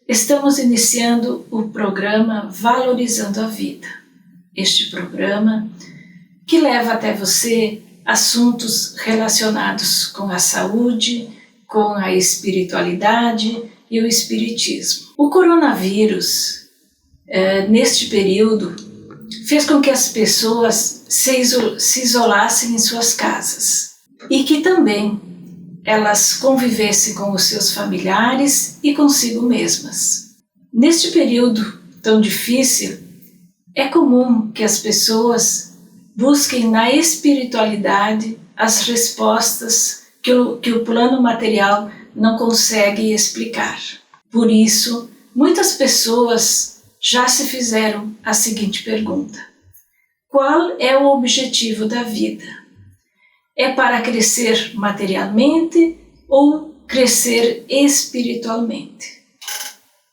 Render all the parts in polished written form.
Estamos iniciando o programa Valorizando a Vida. Este programa que leva até você assuntos relacionados com a saúde, com a espiritualidade e o espiritismo. O coronavírus, neste período, fez com que as pessoas se isolassem em suas casas e que também elas convivessem com os seus familiares e consigo mesmas. Neste período tão difícil, é comum que as pessoas busquem na espiritualidade as respostas que o plano material não consegue explicar. Por isso, muitas pessoas já se fizeram a seguinte pergunta: qual é o objetivo da vida? É para crescer materialmente ou crescer espiritualmente?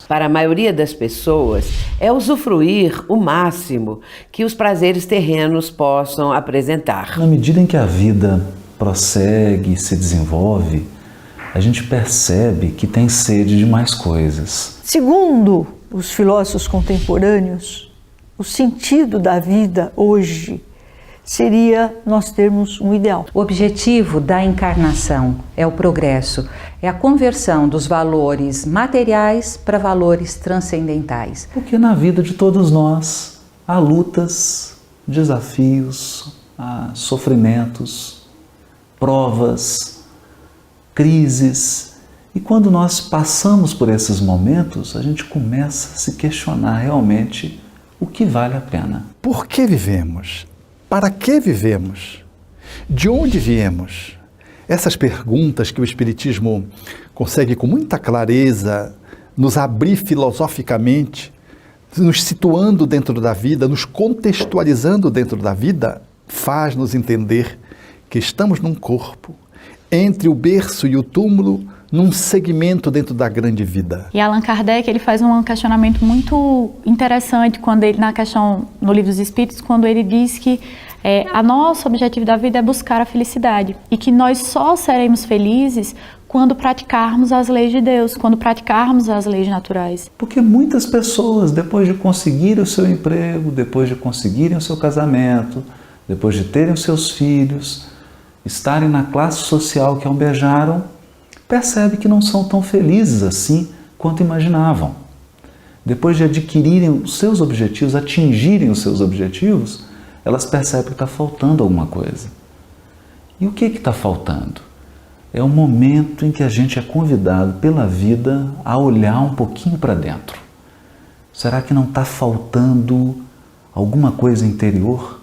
Para a maioria das pessoas, é usufruir o máximo que os prazeres terrenos possam apresentar. Na medida em que a vida prossegue e se desenvolve, a gente percebe que tem sede de mais coisas. Segundo os filósofos contemporâneos, o sentido da vida hoje seria nós termos um ideal. O objetivo da encarnação é o progresso, é a conversão dos valores materiais para valores transcendentais. Porque na vida de todos nós há lutas, desafios, há sofrimentos, provas, crises. E quando nós passamos por esses momentos, a gente começa a se questionar realmente o que vale a pena. Por que vivemos? Para que vivemos? De onde viemos? Essas perguntas que o Espiritismo consegue com muita clareza nos abrir filosoficamente, nos situando dentro da vida, nos contextualizando dentro da vida, faz-nos entender que estamos num corpo, entre o berço e o túmulo, num segmento dentro da grande vida. E Allan Kardec, ele faz um questionamento muito interessante quando ele, no Livro dos Espíritos, quando ele diz que a nosso objetivo da vida é buscar a felicidade e que nós só seremos felizes quando praticarmos as leis de Deus, quando praticarmos as leis naturais. Porque muitas pessoas, depois de conseguirem o seu emprego, depois de conseguirem o seu casamento, depois de terem os seus filhos, estarem na classe social que almejaram, percebe que não são tão felizes assim quanto imaginavam. Depois de adquirirem os seus objetivos, atingirem os seus objetivos, elas percebem que está faltando alguma coisa. E o que está faltando? É o momento em que a gente é convidado pela vida a olhar um pouquinho para dentro. Será que não está faltando alguma coisa interior?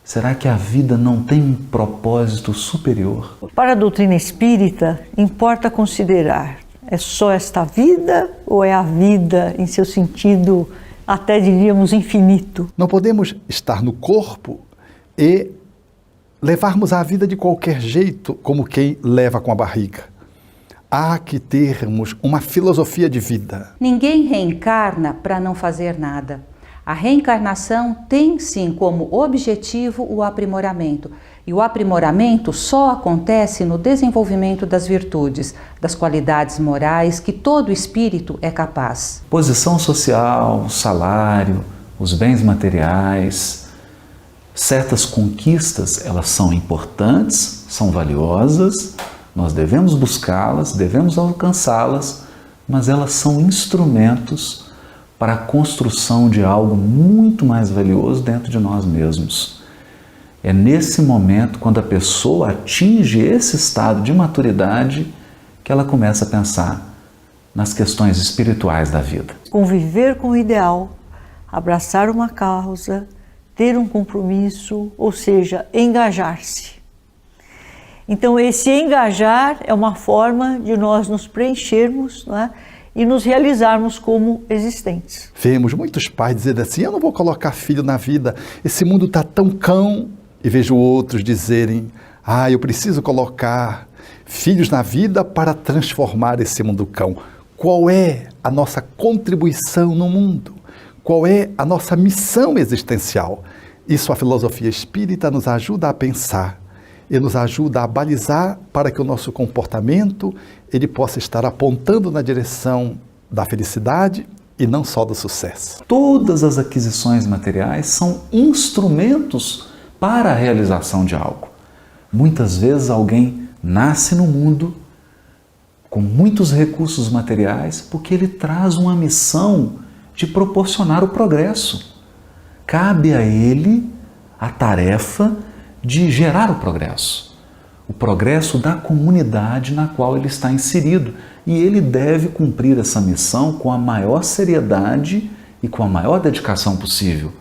Será que a vida não tem um propósito superior? Para a doutrina espírita, importa considerar: é só esta vida ou é a vida em seu sentido, até diríamos, infinito? Não podemos estar no corpo e levarmos a vida de qualquer jeito, como quem leva com a barriga. Há que termos uma filosofia de vida. Ninguém reencarna para não fazer nada. A reencarnação tem sim como objetivo o aprimoramento. E o aprimoramento só acontece no desenvolvimento das virtudes, das qualidades morais que todo espírito é capaz. Posição social, salário, os bens materiais, certas conquistas, elas são importantes, são valiosas, nós devemos buscá-las, devemos alcançá-las, mas elas são instrumentos para a construção de algo muito mais valioso dentro de nós mesmos. É nesse momento, quando a pessoa atinge esse estado de maturidade, que ela começa a pensar nas questões espirituais da vida. Conviver com o ideal, abraçar uma causa, ter um compromisso, ou seja, engajar-se. Então, esse engajar é uma forma de nós nos preenchermos, não é? E nos realizarmos como existentes. Vemos muitos pais dizendo assim: eu não vou colocar filho na vida, esse mundo está tão cão. E vejo outros dizerem: eu preciso colocar filhos na vida para transformar esse mundo cão. Qual é a nossa contribuição no mundo? Qual é a nossa missão existencial? Isso a filosofia espírita nos ajuda a pensar e nos ajuda a balizar para que o nosso comportamento ele possa estar apontando na direção da felicidade e não só do sucesso. Todas as aquisições materiais são instrumentos para a realização de algo. Muitas vezes alguém nasce no mundo com muitos recursos materiais porque ele traz uma missão de proporcionar o progresso. Cabe a ele a tarefa de gerar o progresso da comunidade na qual ele está inserido. E ele deve cumprir essa missão com a maior seriedade e com a maior dedicação possível,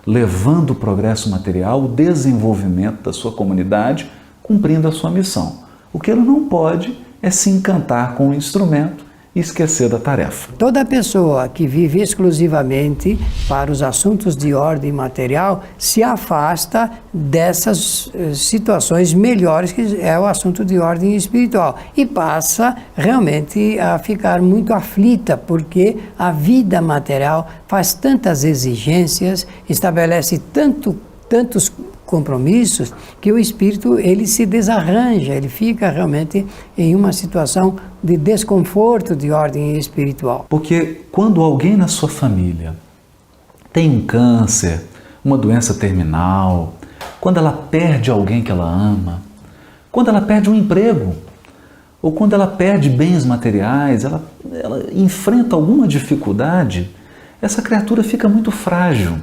levando o progresso material, o desenvolvimento da sua comunidade, cumprindo a sua missão. O que ele não pode é se encantar com o instrumento e esquecer da tarefa. Toda pessoa que vive exclusivamente para os assuntos de ordem material se afasta dessas situações melhores, que é o assunto de ordem espiritual, e passa realmente a ficar muito aflita, porque a vida material faz tantas exigências, estabelece tantos compromissos, que o espírito ele se desarranja, ele fica realmente em uma situação de desconforto de ordem espiritual. Porque quando alguém na sua família tem um câncer, uma doença terminal, quando ela perde alguém que ela ama, quando ela perde um emprego, ou quando ela perde bens materiais, ela enfrenta alguma dificuldade, essa criatura fica muito frágil,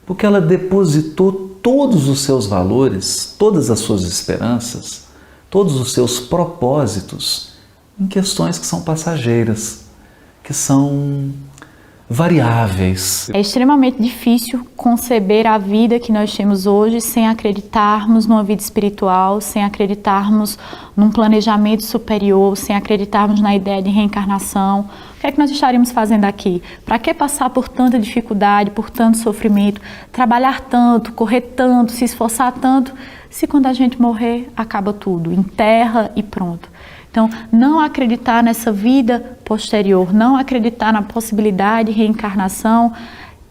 porque ela depositou todos os seus valores, todas as suas esperanças, todos os seus propósitos em questões que são passageiras, que são variáveis. É extremamente difícil conceber a vida que nós temos hoje sem acreditarmos numa vida espiritual, sem acreditarmos num planejamento superior, sem acreditarmos na ideia de reencarnação. O que é que nós estaríamos fazendo aqui? Para que passar por tanta dificuldade, por tanto sofrimento, trabalhar tanto, correr tanto, se esforçar tanto, se quando a gente morrer, acaba tudo, enterra e pronto. Então, não acreditar nessa vida posterior, não acreditar na possibilidade de reencarnação,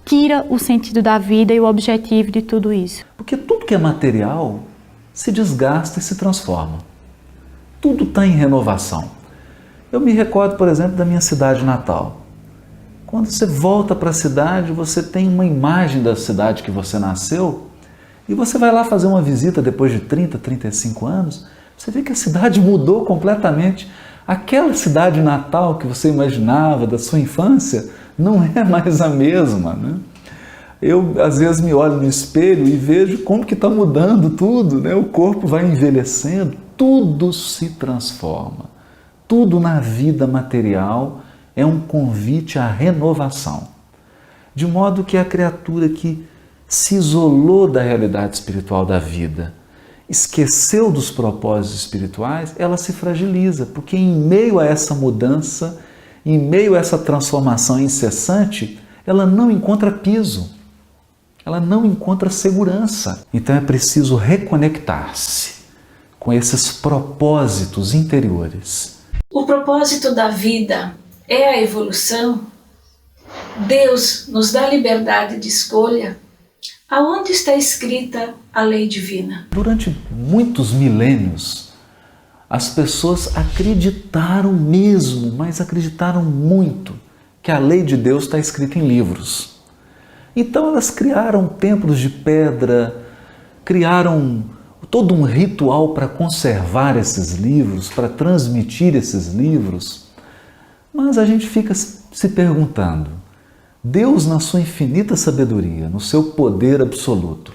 tira o sentido da vida e o objetivo de tudo isso. Porque tudo que é material se desgasta e se transforma. Tudo está em renovação. Eu me recordo, por exemplo, da minha cidade natal. Quando você volta para a cidade, você tem uma imagem da cidade que você nasceu e você vai lá fazer uma visita depois de 30, 35 anos, você vê que a cidade mudou completamente. Aquela cidade natal que você imaginava da sua infância não é mais a mesma, né? Eu, às vezes, me olho no espelho e vejo como que está mudando tudo, né? O corpo vai envelhecendo, tudo se transforma. Tudo na vida material é um convite à renovação. De modo que a criatura que se isolou da realidade espiritual da vida, esqueceu dos propósitos espirituais, ela se fragiliza, porque em meio a essa mudança, em meio a essa transformação incessante, ela não encontra piso, ela não encontra segurança. Então é preciso reconectar-se com esses propósitos interiores. O propósito da vida é a evolução. Deus nos dá liberdade de escolha. Aonde está escrita a lei divina? Durante muitos milênios, as pessoas acreditaram mesmo, mas acreditaram muito, que a lei de Deus está escrita em livros. Então elas criaram templos de pedra, criaram todo um ritual para conservar esses livros, para transmitir esses livros. Mas a gente fica se perguntando, Deus, na sua infinita sabedoria, no seu poder absoluto,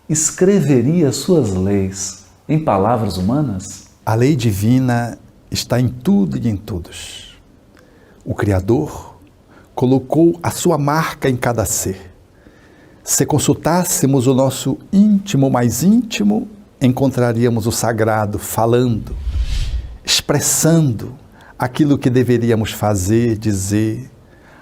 escreveria suas leis em palavras humanas? A lei divina está em tudo e em todos. O Criador colocou a sua marca em cada ser. Se consultássemos o nosso íntimo mais íntimo, encontraríamos o sagrado falando, expressando aquilo que deveríamos fazer, dizer,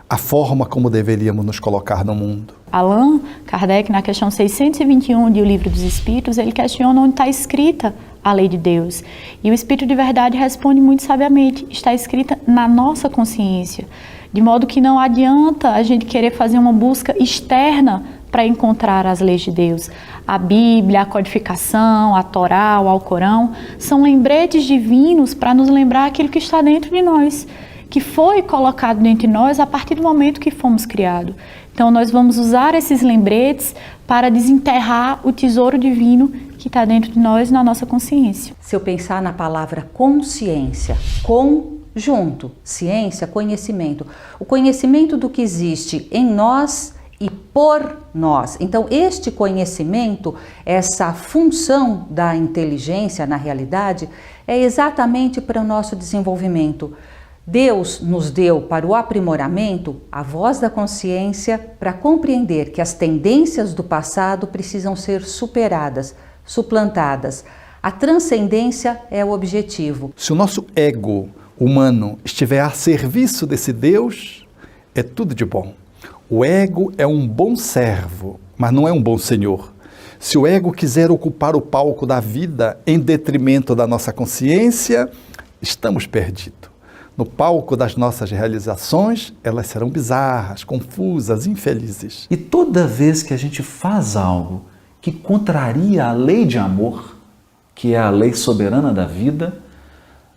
a forma como deveríamos nos colocar no mundo. Allan Kardec, na questão 621 de O Livro dos Espíritos, ele questiona onde está escrita a lei de Deus. E o Espírito de Verdade responde muito sabiamente, está escrita na nossa consciência. De modo que não adianta a gente querer fazer uma busca externa para encontrar as leis de Deus. A Bíblia, a codificação, a Torá, o Alcorão, são lembretes divinos para nos lembrar aquilo que está dentro de nós, que foi colocado dentro de nós a partir do momento que fomos criados. Então nós vamos usar esses lembretes para desenterrar o tesouro divino que está dentro de nós, na nossa consciência. Se eu pensar na palavra consciência, junto, ciência, conhecimento. O conhecimento do que existe em nós e por nós. Então, este conhecimento, essa função da inteligência na realidade, é exatamente para o nosso desenvolvimento. Deus nos deu para o aprimoramento a voz da consciência para compreender que as tendências do passado precisam ser superadas, suplantadas. A transcendência é o objetivo. Se o nosso ego humano estiver a serviço desse Deus, é tudo de bom. O ego é um bom servo, mas não é um bom senhor. Se o ego quiser ocupar o palco da vida em detrimento da nossa consciência, estamos perdidos. No palco das nossas realizações, elas serão bizarras, confusas, infelizes. E toda vez que a gente faz algo que contraria a lei de amor, que é a lei soberana da vida,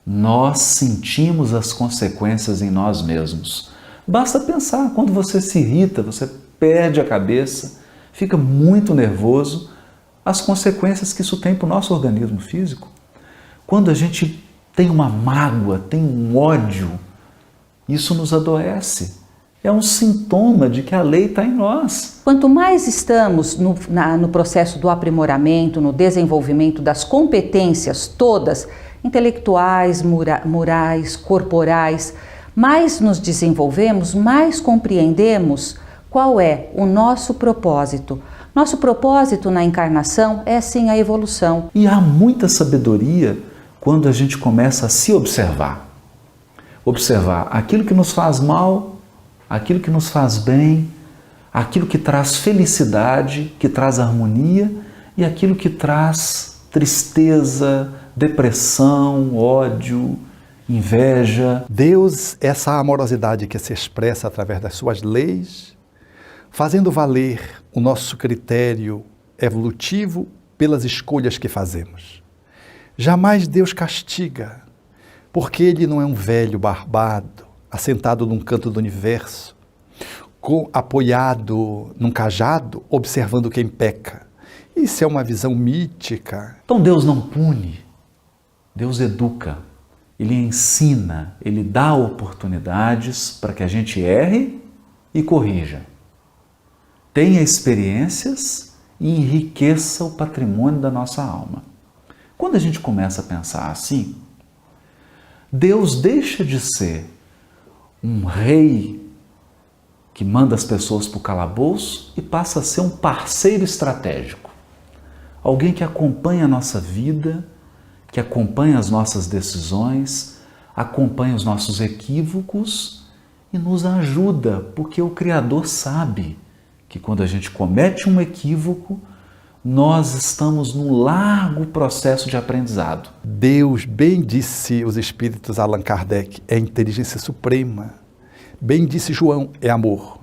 nós sentimos as consequências em nós mesmos. Basta pensar, quando você se irrita, você perde a cabeça, fica muito nervoso, as consequências que isso tem para o nosso organismo físico. Quando a gente tem uma mágoa, tem um ódio, isso nos adoece. É um sintoma de que a lei está em nós. Quanto mais estamos no processo do aprimoramento, no desenvolvimento das competências todas, intelectuais, morais, corporais, mais nos desenvolvemos, mais compreendemos qual é o nosso propósito. Nosso propósito na encarnação é sim a evolução. E há muita sabedoria quando a gente começa a se observar. Observar aquilo que nos faz mal, aquilo que nos faz bem, aquilo que traz felicidade, que traz harmonia e aquilo que traz tristeza, depressão, ódio, inveja. Deus, essa amorosidade que se expressa através das suas leis, fazendo valer o nosso critério evolutivo pelas escolhas que fazemos. Jamais Deus castiga, porque Ele não é um velho barbado, assentado num canto do universo, apoiado num cajado, observando quem peca. Isso é uma visão mítica. Então Deus não pune, Deus educa, Ele ensina, Ele dá oportunidades para que a gente erre e corrija. Tenha experiências e enriqueça o patrimônio da nossa alma. Quando a gente começa a pensar assim, Deus deixa de ser um rei que manda as pessoas para o calabouço e passa a ser um parceiro estratégico. Alguém que acompanha a nossa vida, que acompanha as nossas decisões, acompanha os nossos equívocos e nos ajuda, porque o Criador sabe que quando a gente comete um equívoco, nós estamos num largo processo de aprendizado. Deus, bem disse os espíritos Allan Kardec, é inteligência suprema. Bem disse João, é amor.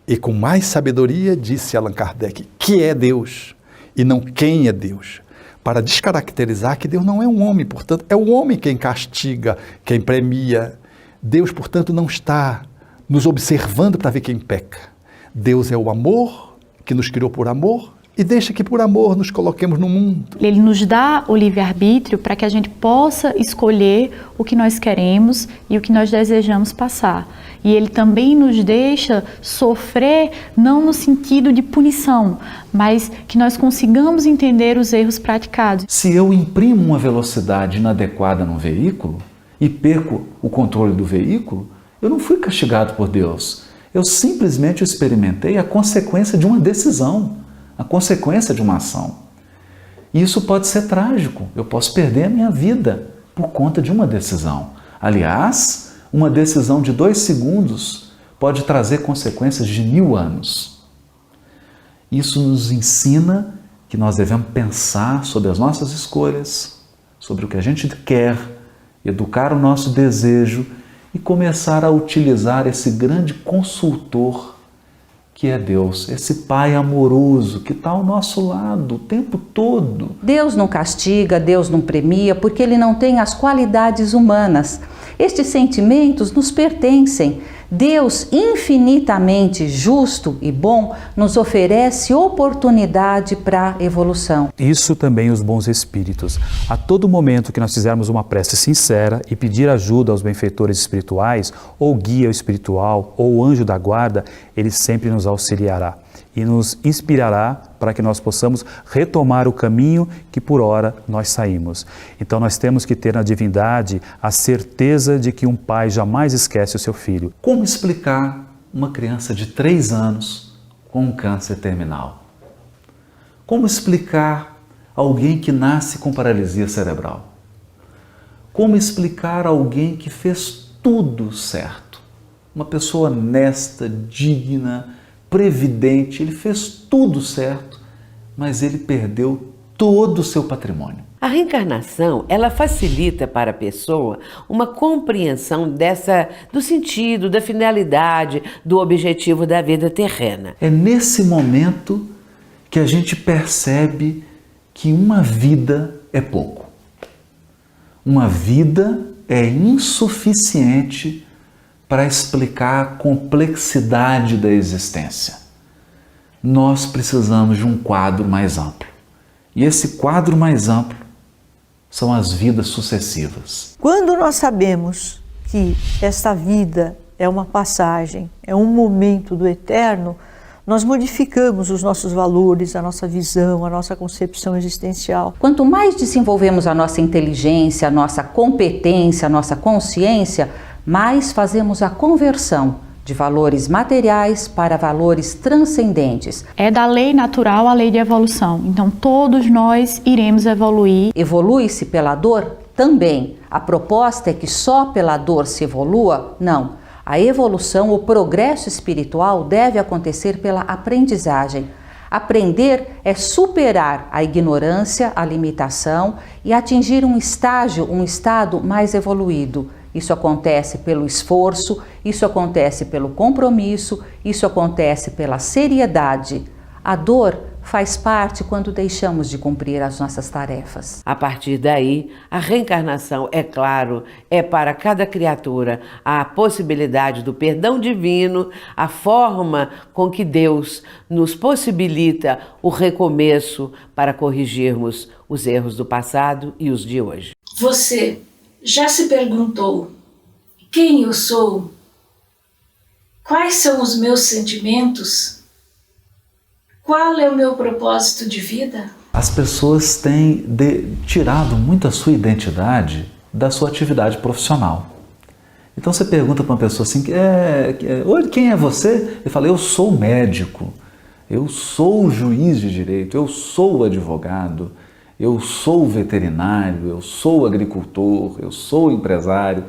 E com mais sabedoria disse Allan Kardec, que é Deus e não quem é Deus. Para descaracterizar que Deus não é um homem, portanto, é o homem quem castiga, quem premia. Deus, portanto, não está nos observando para ver quem peca. Deus é o amor, que nos criou por amor, e deixa que por amor nos coloquemos no mundo. Ele nos dá o livre-arbítrio para que a gente possa escolher o que nós queremos e o que nós desejamos passar. E Ele também nos deixa sofrer, não no sentido de punição, mas que nós consigamos entender os erros praticados. Se eu imprimo uma velocidade inadequada num veículo e perco o controle do veículo, eu não fui castigado por Deus. Eu simplesmente experimentei a consequência de uma decisão, a consequência de uma ação. E isso pode ser trágico. Eu posso perder a minha vida por conta de uma decisão. Aliás, uma decisão de 2 segundos pode trazer consequências de 1000 anos. Isso nos ensina que nós devemos pensar sobre as nossas escolhas, sobre o que a gente quer, educar o nosso desejo e começar a utilizar esse grande consultor que é Deus, esse Pai amoroso que está ao nosso lado o tempo todo. Deus não castiga, Deus não premia, porque Ele não tem as qualidades humanas. Estes sentimentos nos pertencem. Deus, infinitamente justo e bom, nos oferece oportunidade para evolução. Isso também os bons espíritos. A todo momento que nós fizermos uma prece sincera e pedir ajuda aos benfeitores espirituais, ou guia espiritual, ou anjo da guarda, ele sempre nos auxiliará e nos inspirará para que nós possamos retomar o caminho que por ora nós saímos. Então nós temos que ter na divindade a certeza de que um pai jamais esquece o seu filho. Como explicar uma criança de 3 anos com um câncer terminal? Como explicar alguém que nasce com paralisia cerebral? Como explicar alguém que fez tudo certo? Uma pessoa honesta, digna, previdente, ele fez tudo certo, mas ele perdeu todo o seu patrimônio. A reencarnação, ela facilita para a pessoa uma compreensão do sentido, da finalidade, do objetivo da vida terrena. É nesse momento que a gente percebe que uma vida é pouco. Uma vida é insuficiente para explicar a complexidade da existência. Nós precisamos de um quadro mais amplo. E esse quadro mais amplo são as vidas sucessivas. Quando nós sabemos que esta vida é uma passagem, é um momento do eterno, nós modificamos os nossos valores, a nossa visão, a nossa concepção existencial. Quanto mais desenvolvemos a nossa inteligência, a nossa competência, a nossa consciência, mais fazemos a conversão de valores materiais para valores transcendentes. É da lei natural a lei de evolução. Então todos nós iremos evoluir. Evolui-se pela dor? Também. A proposta é que só pela dor se evolua? Não. A evolução, o progresso espiritual deve acontecer pela aprendizagem. Aprender é superar a ignorância, a limitação e atingir um estado mais evoluído. Isso acontece pelo esforço, isso acontece pelo compromisso, isso acontece pela seriedade. A dor faz parte quando deixamos de cumprir as nossas tarefas. A partir daí, a reencarnação, é claro, é para cada criatura a possibilidade do perdão divino, a forma com que Deus nos possibilita o recomeço para corrigirmos os erros do passado e os de hoje. Você já se perguntou quem eu sou? Quais são os meus sentimentos? Qual é o meu propósito de vida? As pessoas têm tirado muito a sua identidade da sua atividade profissional. Então você pergunta para uma pessoa assim, oi, quem é você? Ele fala, eu sou médico, eu sou juiz de direito, eu sou advogado, eu sou veterinário, eu sou agricultor, eu sou empresário.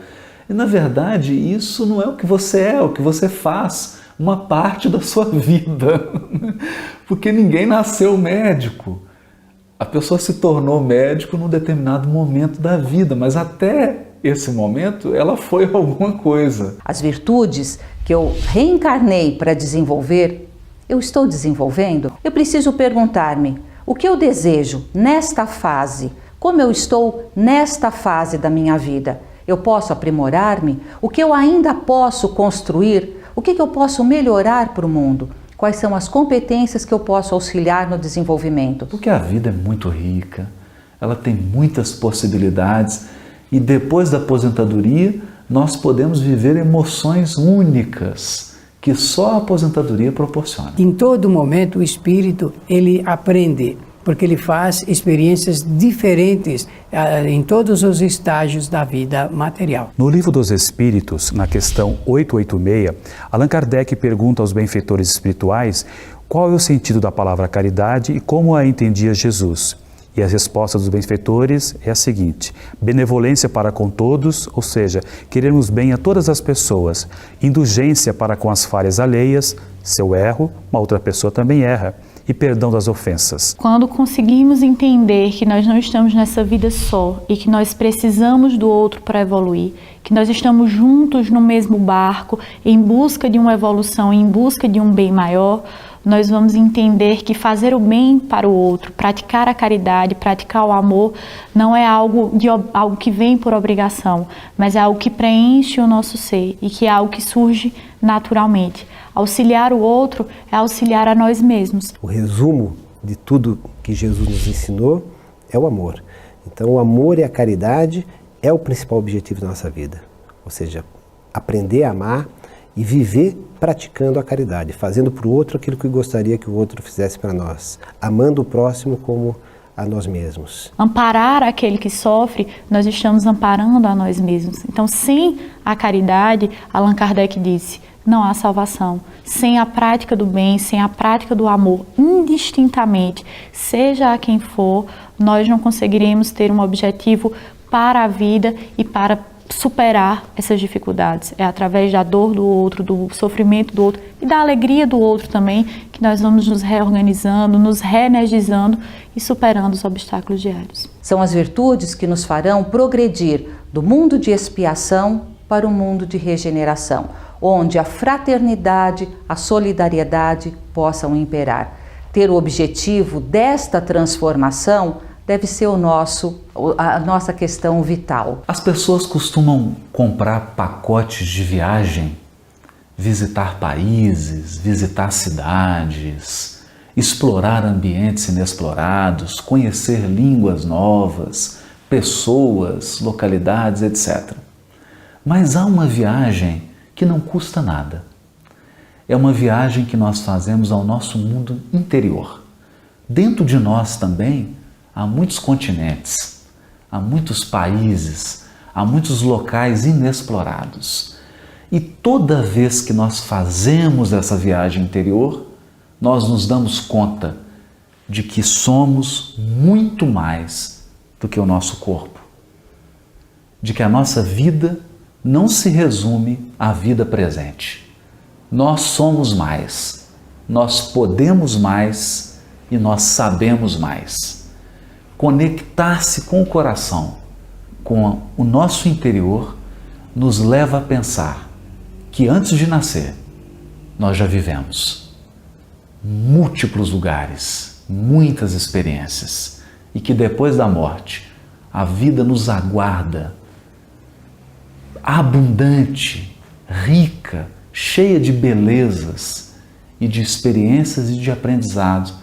E na verdade isso não é o que você é o que você faz uma parte da sua vida. Porque ninguém nasceu médico. A pessoa se tornou médico num determinado momento da vida, mas até esse momento ela foi alguma coisa. As virtudes que eu reencarnei para desenvolver, eu estou desenvolvendo? Eu preciso perguntar-me, o que eu desejo nesta fase? Como eu estou nesta fase da minha vida? Eu posso aprimorar-me? O que eu ainda posso construir? O que eu posso melhorar para o mundo? Quais são as competências que eu posso auxiliar no desenvolvimento? Porque a vida é muito rica, ela tem muitas possibilidades e depois da aposentadoria nós podemos viver emoções únicas que só a aposentadoria proporciona. Em todo momento o espírito ele aprende, porque ele faz experiências diferentes em todos os estágios da vida material. No Livro dos Espíritos, na questão 886, Allan Kardec pergunta aos benfeitores espirituais qual é o sentido da palavra caridade e como a entendia Jesus. E a resposta dos benfeitores é a seguinte: benevolência para com todos, ou seja, querermos bem a todas as pessoas, indulgência para com as falhas alheias, se eu erro, uma outra pessoa também erra, e perdão das ofensas. Quando conseguimos entender que nós não estamos nessa vida só e que nós precisamos do outro para evoluir, que nós estamos juntos no mesmo barco, em busca de uma evolução, em busca de um bem maior, nós vamos entender que fazer o bem para o outro, praticar a caridade, praticar o amor, não é algo que vem por obrigação, mas é algo que preenche o nosso ser e que é algo que surge naturalmente. Auxiliar o outro é auxiliar a nós mesmos. O resumo de tudo que Jesus nos ensinou é o amor. Então, o amor e a caridade é o principal objetivo da nossa vida. Ou seja, aprender a amar e viver praticando a caridade, fazendo para o outro aquilo que gostaria que o outro fizesse para nós, amando o próximo como a nós mesmos. Amparar aquele que sofre, nós estamos amparando a nós mesmos. Então, sem a caridade, Allan Kardec disse, não há salvação. Sem a prática do bem, sem a prática do amor, indistintamente, seja a quem for, nós não conseguiremos ter um objetivo para a vida e para superar essas dificuldades. É através da dor do outro, do sofrimento do outro e da alegria do outro também que nós vamos nos reorganizando, nos reenergizando e superando os obstáculos diários. São as virtudes que nos farão progredir do mundo de expiação para o mundo de regeneração, onde a fraternidade, a solidariedade possam imperar. Ter o objetivo desta transformação deve ser a nossa questão vital. As pessoas costumam comprar pacotes de viagem, visitar países, visitar cidades, explorar ambientes inexplorados, conhecer línguas novas, pessoas, localidades, etc. Mas há uma viagem que não custa nada. É uma viagem que nós fazemos ao nosso mundo interior. Dentro de nós também há muitos continentes, há muitos países, há muitos locais inexplorados. E toda vez que nós fazemos essa viagem interior, nós nos damos conta de que somos muito mais do que o nosso corpo. De que a nossa vida não se resume à vida presente. Nós somos mais, nós podemos mais e nós sabemos mais. Conectar-se com o coração, com o nosso interior, nos leva a pensar que antes de nascer, nós já vivemos múltiplos lugares, muitas experiências, e que depois da morte, a vida nos aguarda abundante, rica, cheia de belezas e de experiências e de aprendizado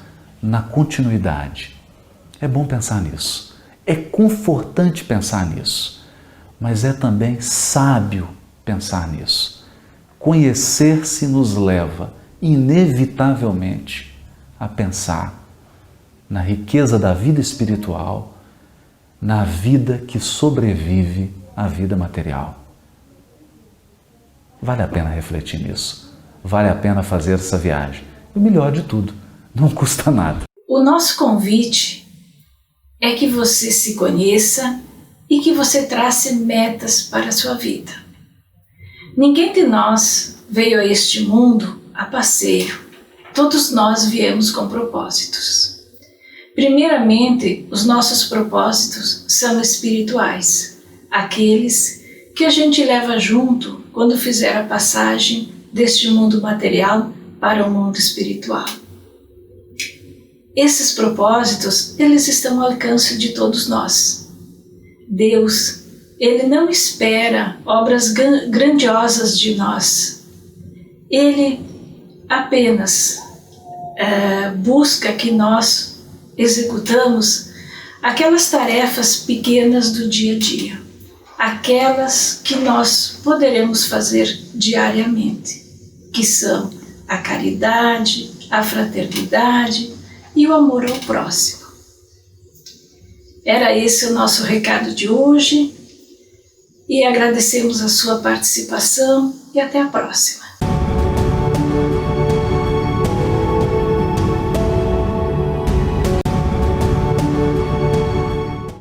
na continuidade. É bom pensar nisso, é confortante pensar nisso, mas é também sábio pensar nisso. Conhecer-se nos leva, inevitavelmente, a pensar na riqueza da vida espiritual, na vida que sobrevive à vida material. Vale a pena refletir nisso, vale a pena fazer essa viagem. E o melhor de tudo, não custa nada. O nosso convite é que você se conheça e que você trace metas para a sua vida. Ninguém de nós veio a este mundo a passeio. Todos nós viemos com propósitos. Primeiramente, os nossos propósitos são espirituais, aqueles que a gente leva junto quando fizer a passagem deste mundo material para o mundo espiritual. Esses propósitos, eles estão ao alcance de todos nós. Deus, Ele não espera obras grandiosas de nós. Ele apenas busca que nós executamos aquelas tarefas pequenas do dia a dia, aquelas que nós poderemos fazer diariamente, que são a caridade, a fraternidade e o amor ao próximo. Era esse o nosso recado de hoje e agradecemos a sua participação e até a próxima.